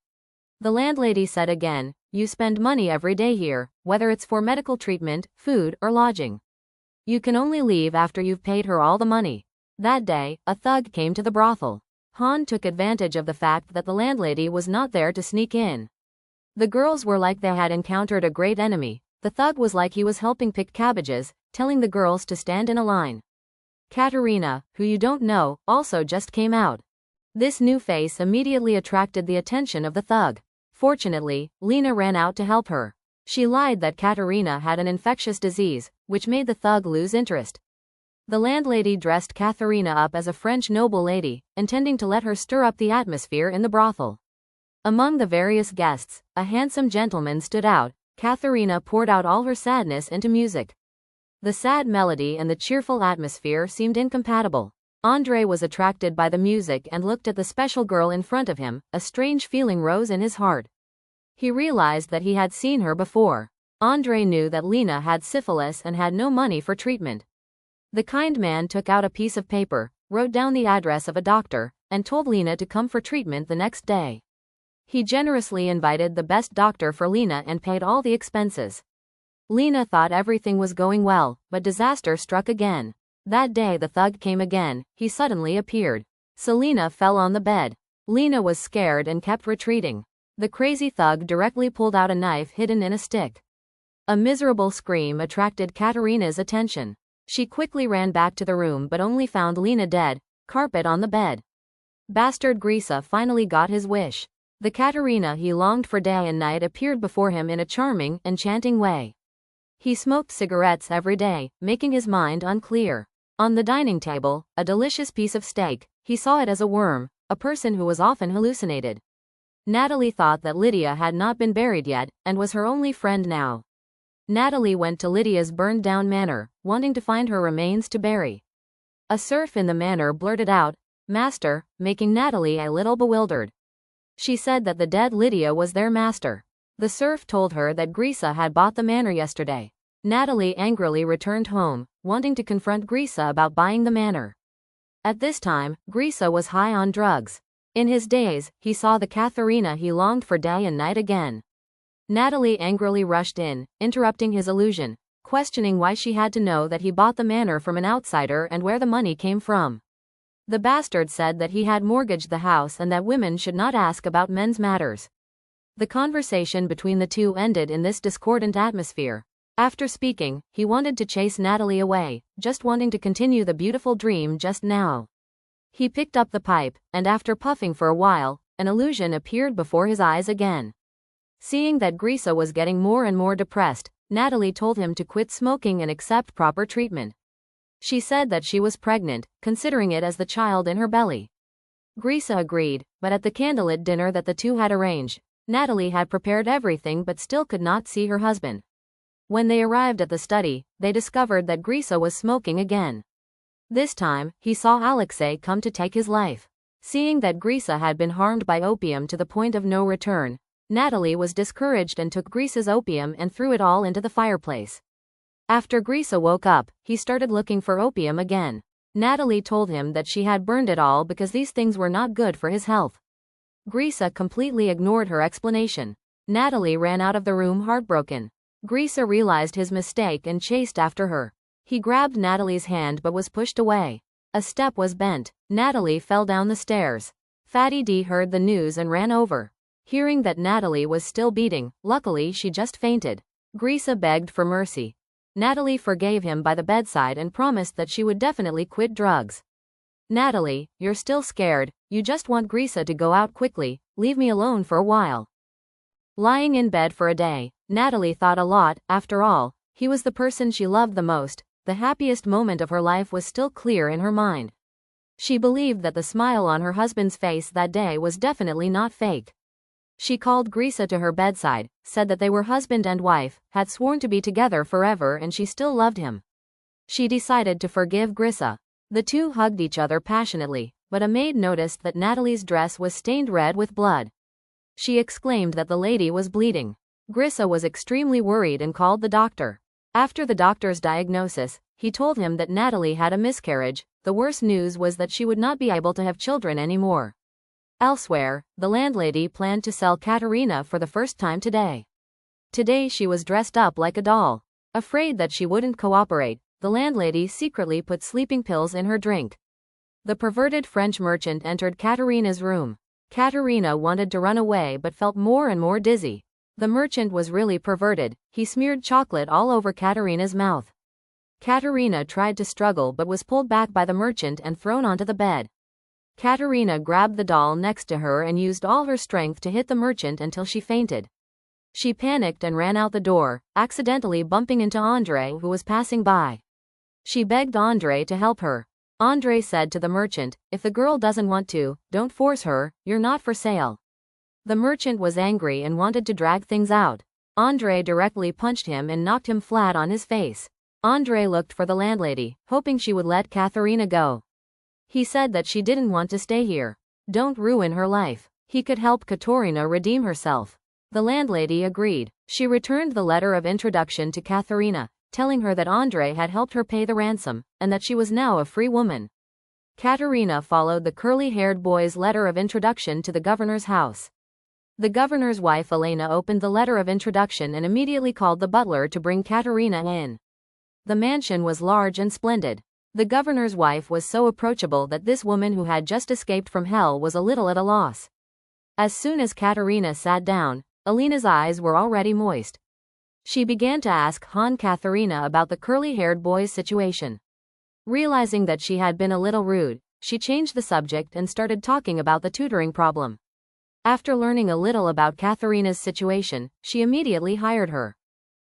The landlady said again, "You spend money every day here, whether it's for medical treatment, food, or lodging. You can only leave after you've paid her all the money." That day, a thug came to the brothel. Han took advantage of the fact that the landlady was not there to sneak in. The girls were like they had encountered a great enemy. The thug was like he was helping pick cabbages, telling the girls to stand in a line. Katerina, who you don't know, also just came out. This new face immediately attracted the attention of the thug. Fortunately, Lena ran out to help her. She lied that Katerina had an infectious disease, which made the thug lose interest. The landlady dressed Katerina up as a French noble lady, intending to let her stir up the atmosphere in the brothel. Among the various guests, a handsome gentleman stood out. Katerina poured out all her sadness into music. The sad melody and the cheerful atmosphere seemed incompatible. André was attracted by the music and looked at the special girl in front of him. A strange feeling rose in his heart. He realized that he had seen her before. André knew that Lena had syphilis and had no money for treatment. The kind man took out a piece of paper, wrote down the address of a doctor, and told Lena to come for treatment the next day. He generously invited the best doctor for Lena and paid all the expenses. Lena thought everything was going well, but disaster struck again. That day the thug came again. He suddenly appeared. Selena fell on the bed. Lena was scared and kept retreating. The crazy thug directly pulled out a knife hidden in a stick. A miserable scream attracted Katerina's attention. She quickly ran back to the room but only found Lena dead, carpet on the bed. Bastard Grisa finally got his wish. The Katerina he longed for day and night appeared before him in a charming, enchanting way. He smoked cigarettes every day, making his mind unclear. On the dining table, a delicious piece of steak, he saw it as a worm, a person who was often hallucinated. Natalie thought that Lydia had not been buried yet, and was her only friend now. Natalie went to Lydia's burned-down manor, wanting to find her remains to bury. A serf in the manor blurted out, "Master," making Natalie a little bewildered. She said that the dead Lydia was their master. The serf told her that Grisa had bought the manor yesterday. Natalie angrily returned home, wanting to confront Grisa about buying the manor. At this time, Grisa was high on drugs. In his daze, he saw the Katharina he longed for day and night again. Natalie angrily rushed in, interrupting his illusion, questioning why she had to know that he bought the manor from an outsider and where the money came from. The bastard said that he had mortgaged the house and that women should not ask about men's matters. The conversation between the two ended in this discordant atmosphere. After speaking, he wanted to chase Natalie away, just wanting to continue the beautiful dream just now. He picked up the pipe, and after puffing for a while, an illusion appeared before his eyes again. Seeing that Grisa was getting more and more depressed, Natalie told him to quit smoking and accept proper treatment. She said that she was pregnant, considering it as the child in her belly. Grisa agreed, but at the candlelit dinner that the two had arranged, Natalie had prepared everything but still could not see her husband. When they arrived at the study, they discovered that Grisa was smoking again. This time, he saw Alexei come to take his life. Seeing that Grisa had been harmed by opium to the point of no return, Natalie was discouraged and took Grisa's opium and threw it all into the fireplace. After Grisa woke up, he started looking for opium again. Natalie told him that she had burned it all because these things were not good for his health. Grisa completely ignored her explanation. Natalie ran out of the room heartbroken. Grisa realized his mistake and chased after her. He grabbed Natalie's hand but was pushed away. A step was bent. Natalie fell down the stairs. Fatty D heard the news and ran over. Hearing that Natalie was still beating, luckily she just fainted. Grisa begged for mercy. Natalie forgave him by the bedside and promised that she would definitely quit drugs. "Natalie, you're still scared, you just want Grisa to go out quickly, leave me alone for a while." Lying in bed for a day, Natalie thought a lot. After all, he was the person she loved the most. The happiest moment of her life was still clear in her mind. She believed that the smile on her husband's face that day was definitely not fake. She called Grisa to her bedside, said that they were husband and wife, had sworn to be together forever and she still loved him. She decided to forgive Grisa. The two hugged each other passionately, but a maid noticed that Natalie's dress was stained red with blood. She exclaimed that the lady was bleeding. Grisa was extremely worried and called the doctor. After the doctor's diagnosis, he told him that Natalie had a miscarriage. The worst news was that she would not be able to have children anymore. Elsewhere, the landlady planned to sell Katerina for the first time today. Today she was dressed up like a doll. Afraid that she wouldn't cooperate, the landlady secretly put sleeping pills in her drink. The perverted French merchant entered Katerina's room. Katerina wanted to run away but felt more and more dizzy. The merchant was really perverted. He smeared chocolate all over Katerina's mouth. Katerina tried to struggle but was pulled back by the merchant and thrown onto the bed. Katerina grabbed the doll next to her and used all her strength to hit the merchant until she fainted. She panicked and ran out the door, accidentally bumping into André, who was passing by. She begged André to help her. André said to the merchant, "If the girl doesn't want to, don't force her, you're not for sale." The merchant was angry and wanted to drag things out. André directly punched him and knocked him flat on his face. André looked for the landlady, hoping she would let Katerina go. He said that she didn't want to stay here. Don't ruin her life. He could help Katerina redeem herself. The landlady agreed. She returned the letter of introduction to Katerina, telling her that André had helped her pay the ransom, and that she was now a free woman. Katerina followed the curly-haired boy's letter of introduction to the governor's house. The governor's wife Elena opened the letter of introduction and immediately called the butler to bring Katerina in. The mansion was large and splendid. The governor's wife was so approachable that this woman who had just escaped from hell was a little at a loss. As soon as Katerina sat down, Elena's eyes were already moist. She began to ask Han Katharina about the curly-haired boy's situation. Realizing that she had been a little rude, she changed the subject and started talking about the tutoring problem. After learning a little about Katharina's situation, she immediately hired her.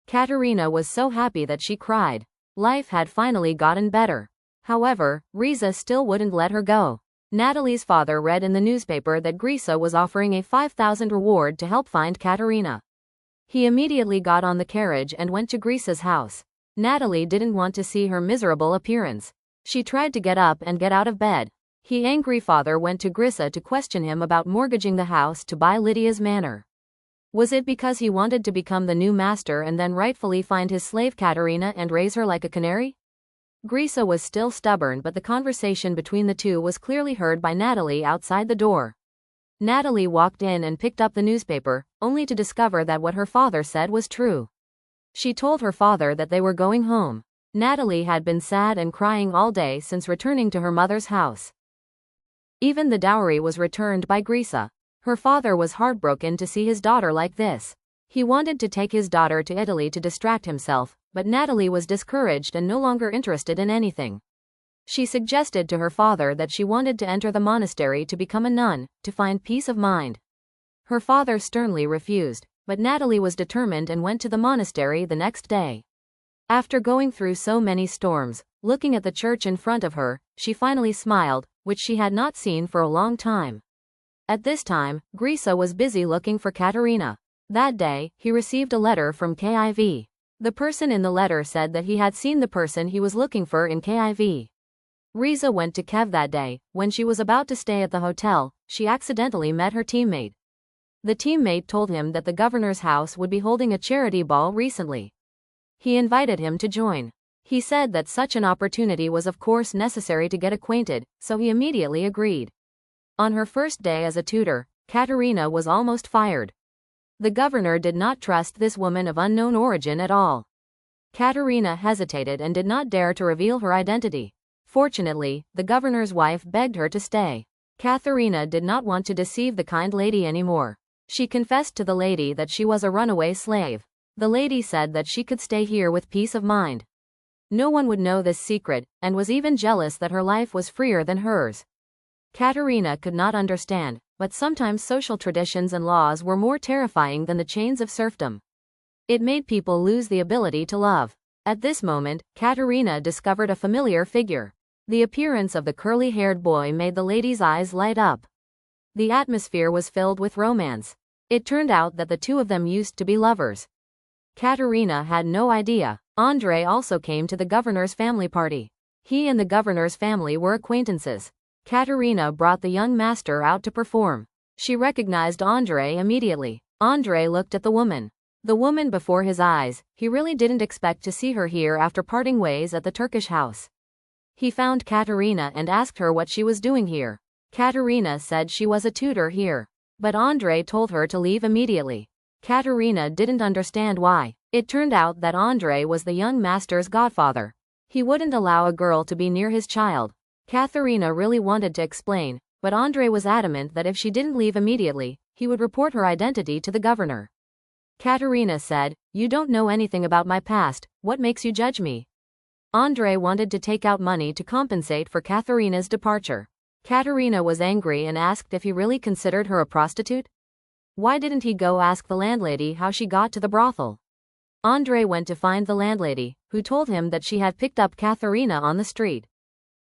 Katarina was so happy that she cried. Life had finally gotten better. However, Riza still wouldn't let her go. Natalie's father read in the newspaper that Grisa was offering a 5,000 reward to help find Katarina. He immediately got on the carriage and went to Grisa's house. Natalie didn't want to see her miserable appearance. She tried to get up and get out of bed. His angry father went to Grisa to question him about mortgaging the house to buy Lydia's manor. Was it because he wanted to become the new master and then rightfully find his slave Katarina and raise her like a canary? Grisa was still stubborn, but the conversation between the two was clearly heard by Natalie outside the door. Natalie walked in and picked up the newspaper, only to discover that what her father said was true. She told her father that they were going home. Natalie had been sad and crying all day since returning to her mother's house. Even the dowry was returned by Grisa. Her father was heartbroken to see his daughter like this. He wanted to take his daughter to Italy to distract himself, but Natalie was discouraged and no longer interested in anything. She suggested to her father that she wanted to enter the monastery to become a nun, to find peace of mind. Her father sternly refused, but Natalie was determined and went to the monastery the next day. After going through so many storms, looking at the church in front of her, she finally smiled, which she had not seen for a long time. At this time, Grisa was busy looking for Katarina. That day, he received a letter from KIV. The person in the letter said that he had seen the person he was looking for in KIV. Riza went to Kev that day. When she was about to stay at the hotel, she accidentally met her teammate. The teammate told him that the governor's house would be holding a charity ball recently. He invited him to join. He said that such an opportunity was of course necessary to get acquainted, so he immediately agreed. On her first day as a tutor, Katarina was almost fired. The governor did not trust this woman of unknown origin at all. Katarina hesitated and did not dare to reveal her identity. Fortunately, the governor's wife begged her to stay. Katarina did not want to deceive the kind lady anymore. She confessed to the lady that she was a runaway slave. The lady said that she could stay here with peace of mind. No one would know this secret, and was even jealous that her life was freer than hers. Katarina could not understand, but sometimes social traditions and laws were more terrifying than the chains of serfdom. It made people lose the ability to love. At this moment, Katarina discovered a familiar figure. The appearance of the curly-haired boy made the lady's eyes light up. The atmosphere was filled with romance. It turned out that the two of them used to be lovers. Katarina had no idea. Andrei also came to the governor's family party. He and the governor's family were acquaintances. Katarina brought the young master out to perform. She recognized Andrei immediately. Andrei looked at the woman. The woman before his eyes. He really didn't expect to see her here after parting ways at the Turkish house. He found Katarina and asked her what she was doing here. Katarina said she was a tutor here. But Andrei told her to leave immediately. Katarina didn't understand why. It turned out that Andrei was the young master's godfather. He wouldn't allow a girl to be near his child. Katarina really wanted to explain, but Andrei was adamant that if she didn't leave immediately, he would report her identity to the governor. Katarina said, "You don't know anything about my past, what makes you judge me?" Andrei wanted to take out money to compensate for Katarina's departure. Katarina was angry and asked if he really considered her a prostitute. Why didn't he go ask the landlady how she got to the brothel? Andrei went to find the landlady, who told him that she had picked up Katarina on the street.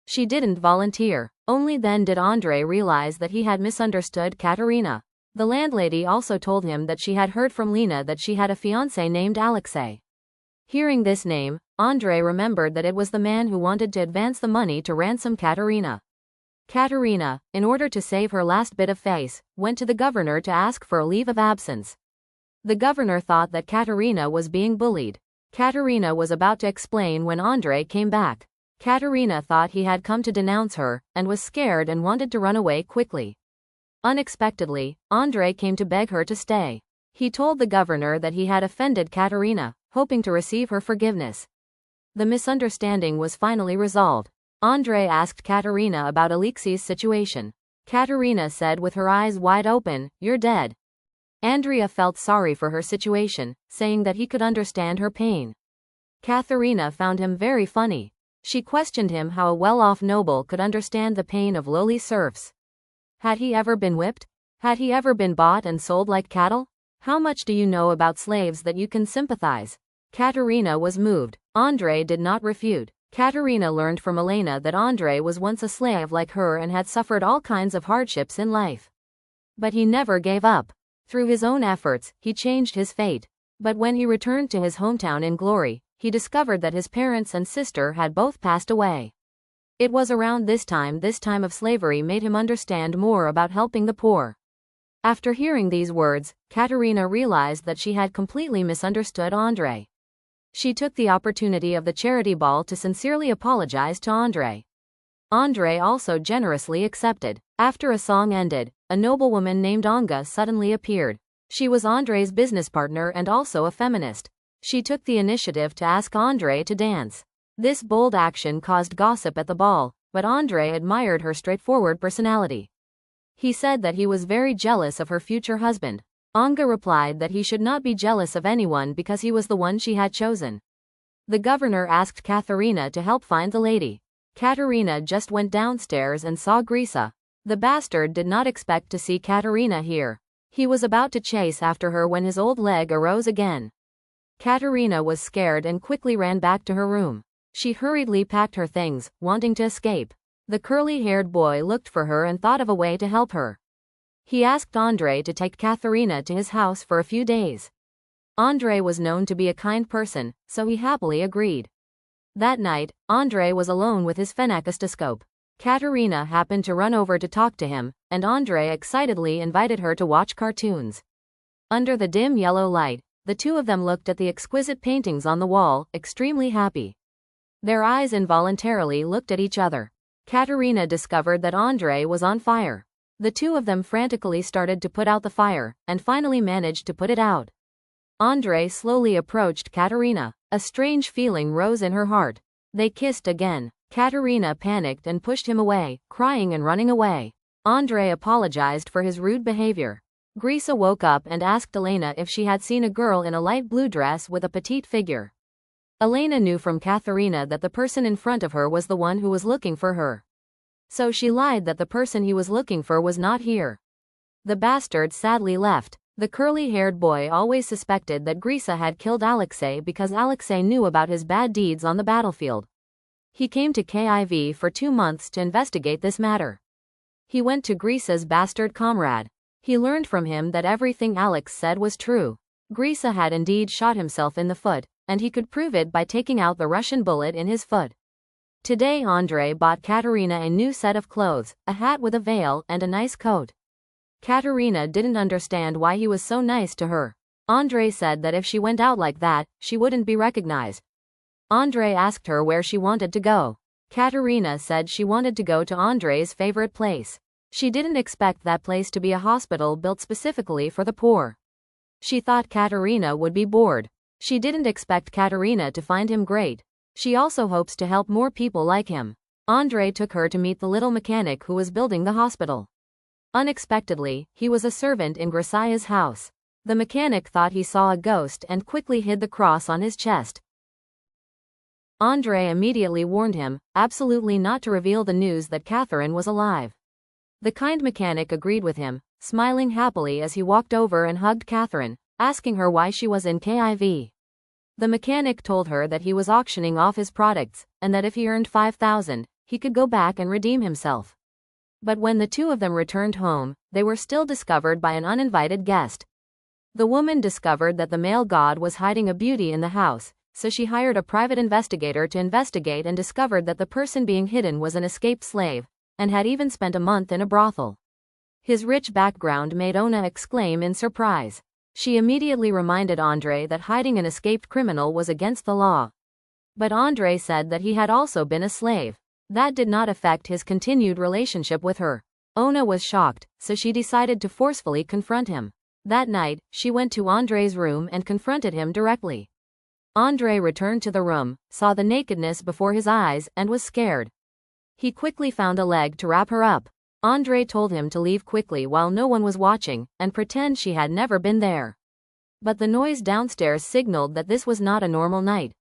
She didn't volunteer. Only then did Andrei realize that he had misunderstood Katarina. The landlady also told him that she had heard from Lena that she had a fiancé named Alexei. Hearing this name, Andrei remembered that it was the man who wanted to advance the money to ransom Katarina. Katarina, in order to save her last bit of face, went to the governor to ask for a leave of absence. The governor thought that Katarina was being bullied. Katarina was about to explain when Andrei came back. Katarina thought he had come to denounce her, and was scared and wanted to run away quickly. Unexpectedly, Andrei came to beg her to stay. He told the governor that he had offended Katarina, hoping to receive her forgiveness. The misunderstanding was finally resolved. Andrei asked Katarina about Alexei's situation. Katarina said with her eyes wide open, "You're dead." Andrea felt sorry for her situation, saying that he could understand her pain. Katharina found him very funny. She questioned him how a well-off noble could understand the pain of lowly serfs. Had he ever been whipped? Had he ever been bought and sold like cattle? How much do you know about slaves that you can sympathize? Katharina was moved. Andrei did not refute. Katharina learned from Elena that Andrei was once a slave like her and had suffered all kinds of hardships in life. But he never gave up. Through his own efforts, he changed his fate. But when he returned to his hometown in glory, he discovered that his parents and sister had both passed away. It was around this time of slavery made him understand more about helping the poor. After hearing these words, Katharina realized that she had completely misunderstood Andrei. She took the opportunity of the charity ball to sincerely apologize to Andrei. Andrei also generously accepted. After a song ended, a noblewoman named Olga suddenly appeared. She was Andrei's business partner and also a feminist. She took the initiative to ask Andrei to dance. This bold action caused gossip at the ball, but Andrei admired her straightforward personality. He said that he was very jealous of her future husband. Olga replied that he should not be jealous of anyone because he was the one she had chosen. The governor asked Katharina to help find the lady. Katharina just went downstairs and saw Grisa. The bastard did not expect to see Katharina here. He was about to chase after her when his old leg arose again. Katharina was scared and quickly ran back to her room. She hurriedly packed her things, wanting to escape. The curly-haired boy looked for her and thought of a way to help her. He asked Andrei to take Katharina to his house for a few days. Andrei was known to be a kind person, so he happily agreed. That night, Andrei was alone with his phenakistoscope. Katharina happened to run over to talk to him, and Andrei excitedly invited her to watch cartoons. Under the dim yellow light, the two of them looked at the exquisite paintings on the wall, extremely happy. Their eyes involuntarily looked at each other. Katharina discovered that Andrei was on fire. The two of them frantically started to put out the fire, and finally managed to put it out. Andrei slowly approached Katharina. A strange feeling rose in her heart. They kissed again. Katharina panicked and pushed him away, crying and running away. Andrei apologized for his rude behavior. Grisa woke up and asked Elena if she had seen a girl in a light blue dress with a petite figure. Elena knew from Katharina that the person in front of her was the one who was looking for her. So she lied that the person he was looking for was not here. The bastard sadly left. The curly-haired boy always suspected that Grisa had killed Alexei because Alexei knew about his bad deeds on the battlefield. He came to KIV for 2 months to investigate this matter. He went to Grisa's bastard comrade. He learned from him that everything Alex said was true. Grisa had indeed shot himself in the foot, and he could prove it by taking out the Russian bullet in his foot. Today Andrei bought Katharina a new set of clothes, a hat with a veil, and a nice coat. Katharina didn't understand why he was so nice to her. Andrei said that if she went out like that, she wouldn't be recognized. Andrei asked her where she wanted to go. Katharina said she wanted to go to Andrei's favorite place. She didn't expect that place to be a hospital built specifically for the poor. She thought Katharina would be bored. She didn't expect Katharina to find him great. She also hopes to help more people like him. Andrei took her to meet the little mechanic who was building the hospital. Unexpectedly, he was a servant in Grisa's house. The mechanic thought he saw a ghost and quickly hid the cross on his chest. Andrei immediately warned him, absolutely not to reveal the news that Catherine was alive. The kind mechanic agreed with him, smiling happily as he walked over and hugged Catherine, asking her why she was in KIV. The mechanic told her that he was auctioning off his products, and that if he earned 5,000, he could go back and redeem himself. But when the two of them returned home, they were still discovered by an uninvited guest. The woman discovered that the male god was hiding a beauty in the house, so she hired a private investigator to investigate and discovered that the person being hidden was an escaped slave, and had even spent a month in a brothel. His rich background made Ona exclaim in surprise. She immediately reminded Andrei that hiding an escaped criminal was against the law. But Andrei said that he had also been a slave. That did not affect his continued relationship with her. Ona was shocked, so she decided to forcefully confront him. That night, she went to Andrei's room and confronted him directly. Andrei returned to the room, saw the nakedness before his eyes, and was scared. He quickly found a leg to wrap her up. Andrei told him to leave quickly while no one was watching, and pretend she had never been there. But the noise downstairs signaled that this was not a normal night.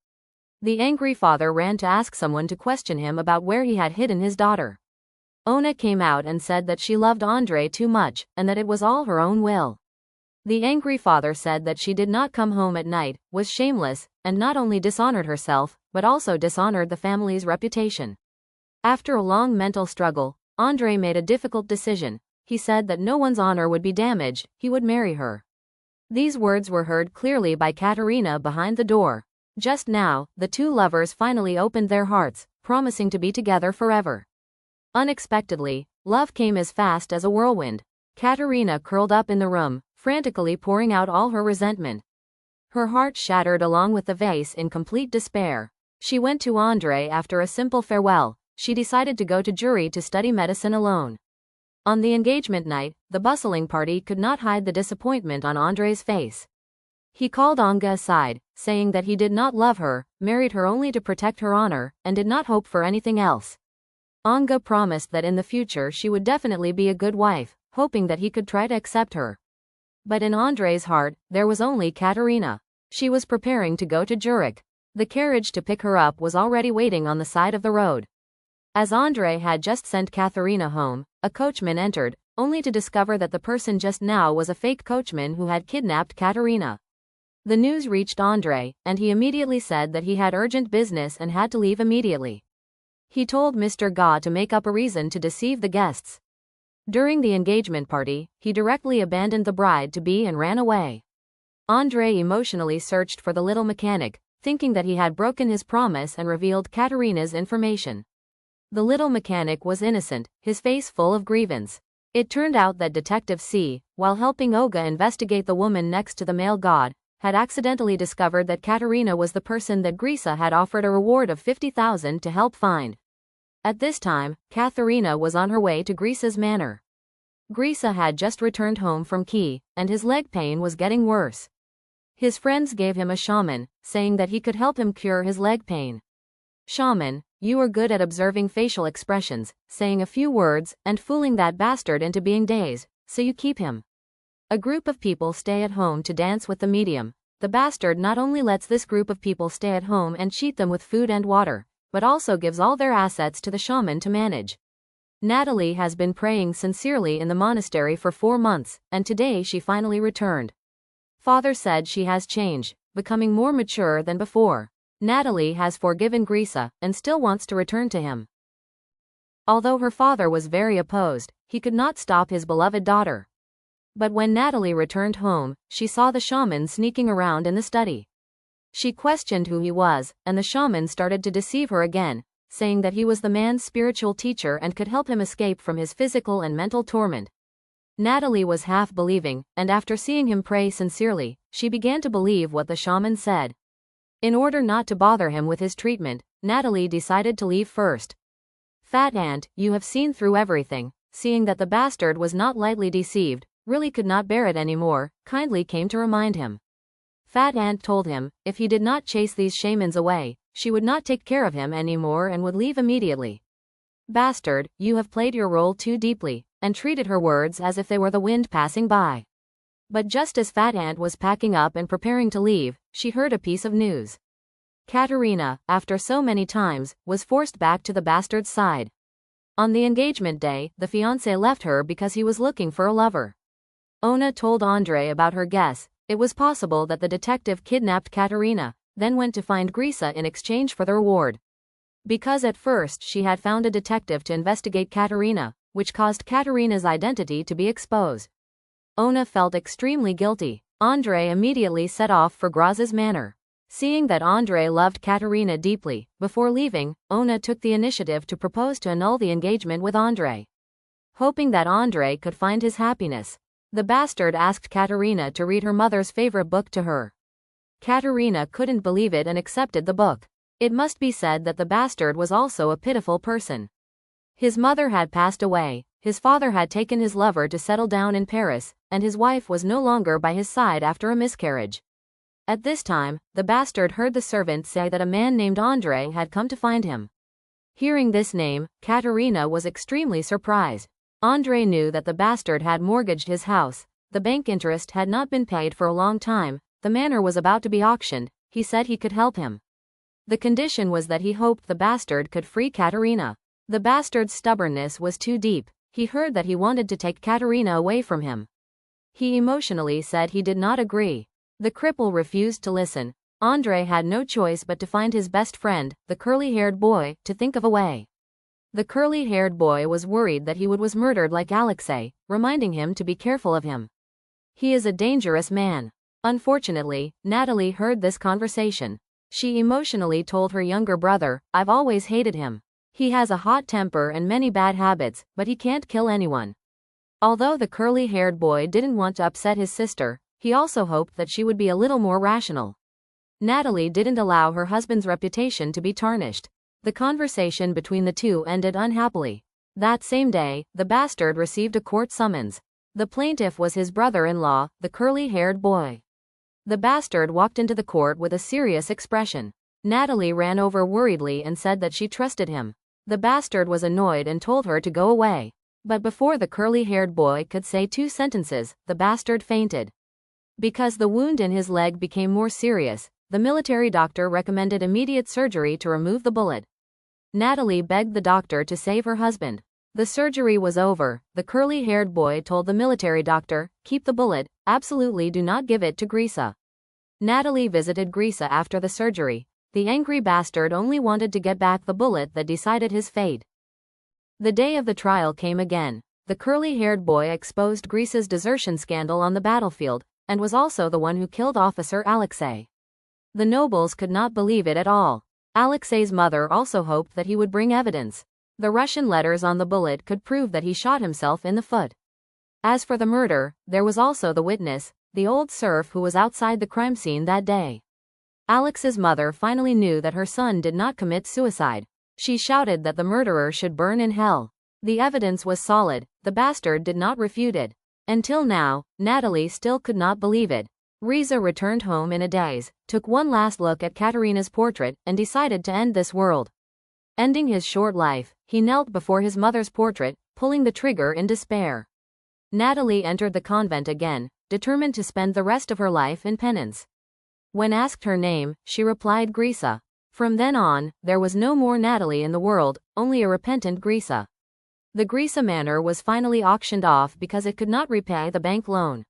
The angry father ran to ask someone to question him about where he had hidden his daughter. Ona came out and said that she loved Andrei too much, and that it was all her own will. The angry father said that she did not come home at night, was shameless, and not only dishonored herself, but also dishonored the family's reputation. After a long mental struggle, Andrei made a difficult decision. He said that no one's honor would be damaged, he would marry her. These words were heard clearly by Katerina behind the door. Just now, the two lovers finally opened their hearts, promising to be together forever. Unexpectedly, love came as fast as a whirlwind. Katerina curled up in the room, frantically pouring out all her resentment. Her heart shattered along with the vase in complete despair. She went to Andrei after a simple farewell. She decided to go to Juri to study medicine alone. On the engagement night, the bustling party could not hide the disappointment on Andrei's face. He called Olga aside, saying that he did not love her, married her only to protect her honor, and did not hope for anything else. Olga promised that in the future she would definitely be a good wife, hoping that he could try to accept her. But in Andrei's heart, there was only Katerina. She was preparing to go to Zurich. The carriage to pick her up was already waiting on the side of the road. As Andrei had just sent Katerina home, a coachman entered, only to discover that the person just now was a fake coachman who had kidnapped Katerina. The news reached Andrei, and he immediately said that he had urgent business and had to leave immediately. He told Mr. Ga to make up a reason to deceive the guests. During the engagement party, he directly abandoned the bride-to-be and ran away. Andrei emotionally searched for the little mechanic, thinking that he had broken his promise and revealed Katerina's information. The little mechanic was innocent, his face full of grievance. It turned out that Detective C, while helping Olga investigate the woman next to the male god, had accidentally discovered that Katerina was the person that Grisa had offered a reward of 50,000 to help find. At this time, Katerina was on her way to Grisa's manor. Grisa had just returned home from Kiev, and his leg pain was getting worse. His friends gave him a shaman, saying that he could help him cure his leg pain. Shaman, you are good at observing facial expressions, saying a few words, and fooling that bastard into being dazed, so you keep him. A group of people stay at home to dance with the medium. The bastard not only lets this group of people stay at home and cheat them with food and water, but also gives all their assets to the shaman to manage. Natalie has been praying sincerely in the monastery for 4 months, and today she finally returned. Father said she has changed, becoming more mature than before. Natalie has forgiven Grisa, and still wants to return to him. Although her father was very opposed, he could not stop his beloved daughter. But when Natalie returned home, she saw the shaman sneaking around in the study. She questioned who he was, and the shaman started to deceive her again, saying that he was the man's spiritual teacher and could help him escape from his physical and mental torment. Natalie was half believing, and after seeing him pray sincerely, she began to believe what the shaman said. In order not to bother him with his treatment, Natalie decided to leave first. Fat Ant, you have seen through everything, seeing that the bastard was not lightly deceived, really could not bear it anymore, kindly came to remind him. Fat Ant told him, if he did not chase these shamans away, she would not take care of him anymore and would leave immediately. Bastard, you have played your role too deeply, and treated her words as if they were the wind passing by. But just as Fat Ant was packing up and preparing to leave, she heard a piece of news. Katerina, after so many times, was forced back to the bastard's side. On the engagement day, the fiancé left her because he was looking for a lover. Ona told Andrei about her guess. It was possible that the detective kidnapped Katerina, then went to find Grisa in exchange for the reward. Because at first she had found a detective to investigate Katerina, which caused Katerina's identity to be exposed. Ona felt extremely guilty. Andrei immediately set off for Graza's manor. Seeing that Andrei loved Katerina deeply, before leaving, Ona took the initiative to propose to annul the engagement with Andrei. Hoping that Andrei could find his happiness, the bastard asked Katerina to read her mother's favorite book to her. Katerina couldn't believe it and accepted the book. It must be said that the bastard was also a pitiful person. His mother had passed away, his father had taken his lover to settle down in Paris, and his wife was no longer by his side after a miscarriage. At this time, the bastard heard the servant say that a man named Andrei had come to find him. Hearing this name, Katerina was extremely surprised. Andrei knew that the bastard had mortgaged his house. The bank interest had not been paid for a long time. The manor was about to be auctioned. He said he could help him. The condition was that he hoped the bastard could free Katerina. The bastard's stubbornness was too deep. He heard that he wanted to take Katerina away from him. He emotionally said he did not agree. The cripple refused to listen. Andrei had no choice but to find his best friend, the curly-haired boy, to think of a way. The curly-haired boy was worried that he was murdered like Alexei, reminding him to be careful of him. He is a dangerous man. Unfortunately, Natalie heard this conversation. She emotionally told her younger brother, "I've always hated him. He has a hot temper and many bad habits, but he can't kill anyone." Although the curly-haired boy didn't want to upset his sister, he also hoped that she would be a little more rational. Natalie didn't allow her husband's reputation to be tarnished. The conversation between the two ended unhappily. That same day, the bastard received a court summons. The plaintiff was his brother-in-law, the curly-haired boy. The bastard walked into the court with a serious expression. Natalie ran over worriedly and said that she trusted him. The bastard was annoyed and told her to go away. But before the curly-haired boy could say 2 sentences, the bastard fainted. Because the wound in his leg became more serious, the military doctor recommended immediate surgery to remove the bullet. Natalie begged the doctor to save her husband. The surgery was over. The curly-haired boy told the military doctor, "Keep the bullet, absolutely do not give it to Grisa." Natalie visited Grisa after the surgery. The angry bastard only wanted to get back the bullet that decided his fate. The day of the trial came again. The curly-haired boy exposed Grisa's desertion scandal on the battlefield, and was also the one who killed Officer Alexei. The nobles could not believe it at all. Alexei's mother also hoped that he would bring evidence. The Russian letters on the bullet could prove that he shot himself in the foot. As for the murder, there was also the witness, the old serf who was outside the crime scene that day. Alex's mother finally knew that her son did not commit suicide. She shouted that the murderer should burn in hell. The evidence was solid. The bastard did not refute it. Until now, Natalie still could not believe it. Riza returned home in a daze, took one last look at Katerina's portrait, and decided to end this world. Ending his short life, he knelt before his mother's portrait, pulling the trigger in despair. Natalie entered the convent again, determined to spend the rest of her life in penance. When asked her name, she replied Grisa. From then on, there was no more Natalie in the world, only a repentant Grisa. The Grisa manor was finally auctioned off because it could not repay the bank loan.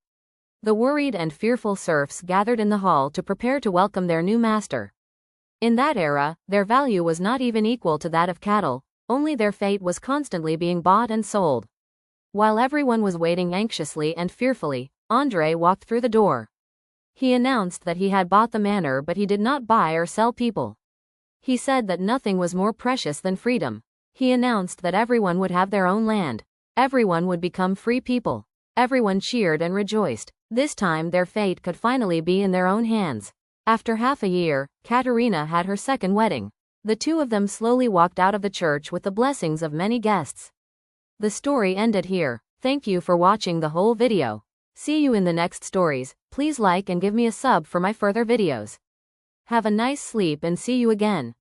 The worried and fearful serfs gathered in the hall to prepare to welcome their new master. In that era, their value was not even equal to that of cattle, only their fate was constantly being bought and sold. While everyone was waiting anxiously and fearfully, Andrei walked through the door. He announced that he had bought the manor, but he did not buy or sell people. He said that nothing was more precious than freedom. He announced that everyone would have their own land. Everyone would become free people. Everyone cheered and rejoiced. This time their fate could finally be in their own hands. After half a year, Katerina had her second wedding. The two of them slowly walked out of the church with the blessings of many guests. The story ended here. Thank you for watching the whole video. See you in the next stories. Please like and give me a sub for my further videos. Have a nice sleep and see you again.